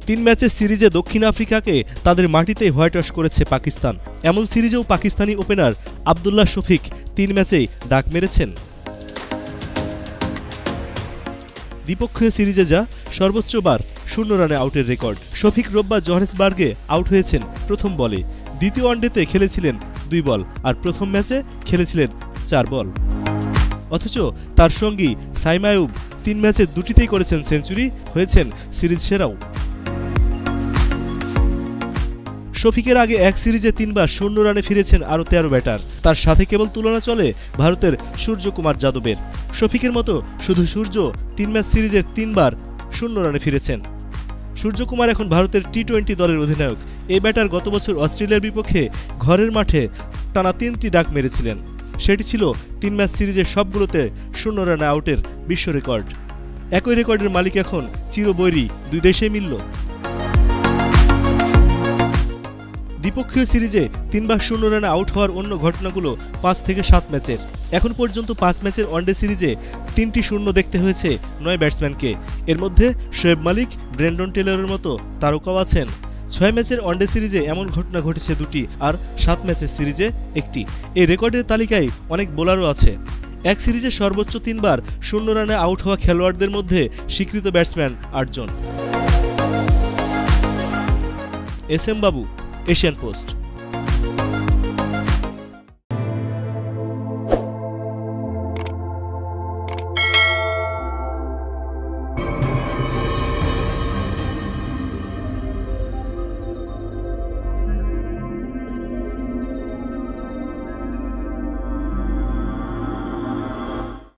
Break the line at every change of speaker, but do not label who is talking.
3 ম্যাচের সিরিজে দক্ষিণ আফ্রিকাকে তাদের মাটিতেই হোয়াইট ওয়াশ করেছে পাকিস্তান। এমন সিরিজেও পাকিস্তানি ওপেনার আবদুল্লাহ শফিক 3 ম্যাচেই ডাক মেরেছেন। দ্বিপক্ষীয় সিরিজে যা সর্বোচ্চবার 0 রানে আউটের রেকর্ড। শফিক রোববার জোহানেসবার্গে আউট হয়েছেন প্রথম বলে। দ্বিতীয় ওয়ানডেতে খেলেছিলেন 2 বল আর প্রথম ম্যাচে খেলেছিলেন 4 বল। অথচ তার সঙ্গী সাইম আইয়ুব 3 ম্যাচে দুটিতেই করেছেন সেঞ্চুরি, হয়েছেন সিরিজ সেরাও। শফিকের আগে এক সিরিজে 3 বার 0 রানে ফিরেছেন আরও 13 ব্যাটার। তার সাথে কেবল তুলনা চলে ভারতের সূর্যকুমার যাদবের। শফিকের মতো শুধু সূর্য 3 ম্যাচ সিরিজের 3 বার 0 রানে ফিরেছেন। সূর্যকুমার এখন ভারতের টি-20 দলের অধিনায়ক। এই ব্যাটার গত বছর অস্ট্রেলিয়ার বিপক্ষে ঘরের মাঠে টানা 3টি ডাক মেরেছিলেন। সেটি ছিল 3 ম্যাচ সিরিজের সবগুলোতে 0 রানে আউটের বিশ্ব রেকর্ড। একই রেকর্ডের মালিক এখন চিরবৈরী, 2 দেশেই মিলল। দ্বিপক্ষীয় সিরিজে 3 বার 0 রানে আউট হওয়ার অন্য ঘটনাগুলো 5 থেকে 7 ম্যাচের। এখন পর্যন্ত 5 ম্যাচের ওয়ানডে সিরিজে 3টি 0 দেখতে হয়েছে 9 ব্যাটসম্যানকে। এর মধ্যে শোয়েব মালিক, ব্রেন্ডন টেলরের মতো তারকাও আছেন। 6 ম্যাচের ওয়ানডে সিরিজে এমন ঘটনা ঘটেছে 2টি আর 7 ম্যাচের সিরিজে 1টি। এই রেকর্ডের তালিকায় অনেক বোলারও আছে। এক সিরিজে সর্বোচ্চ 3 বার 0 রানে আউট হওয়া খেলোয়াড়দের মধ্যে স্বীকৃত ব্যাটসম্যান 8 জন। এস এম বাবু, এশিয়ান পোস্ট।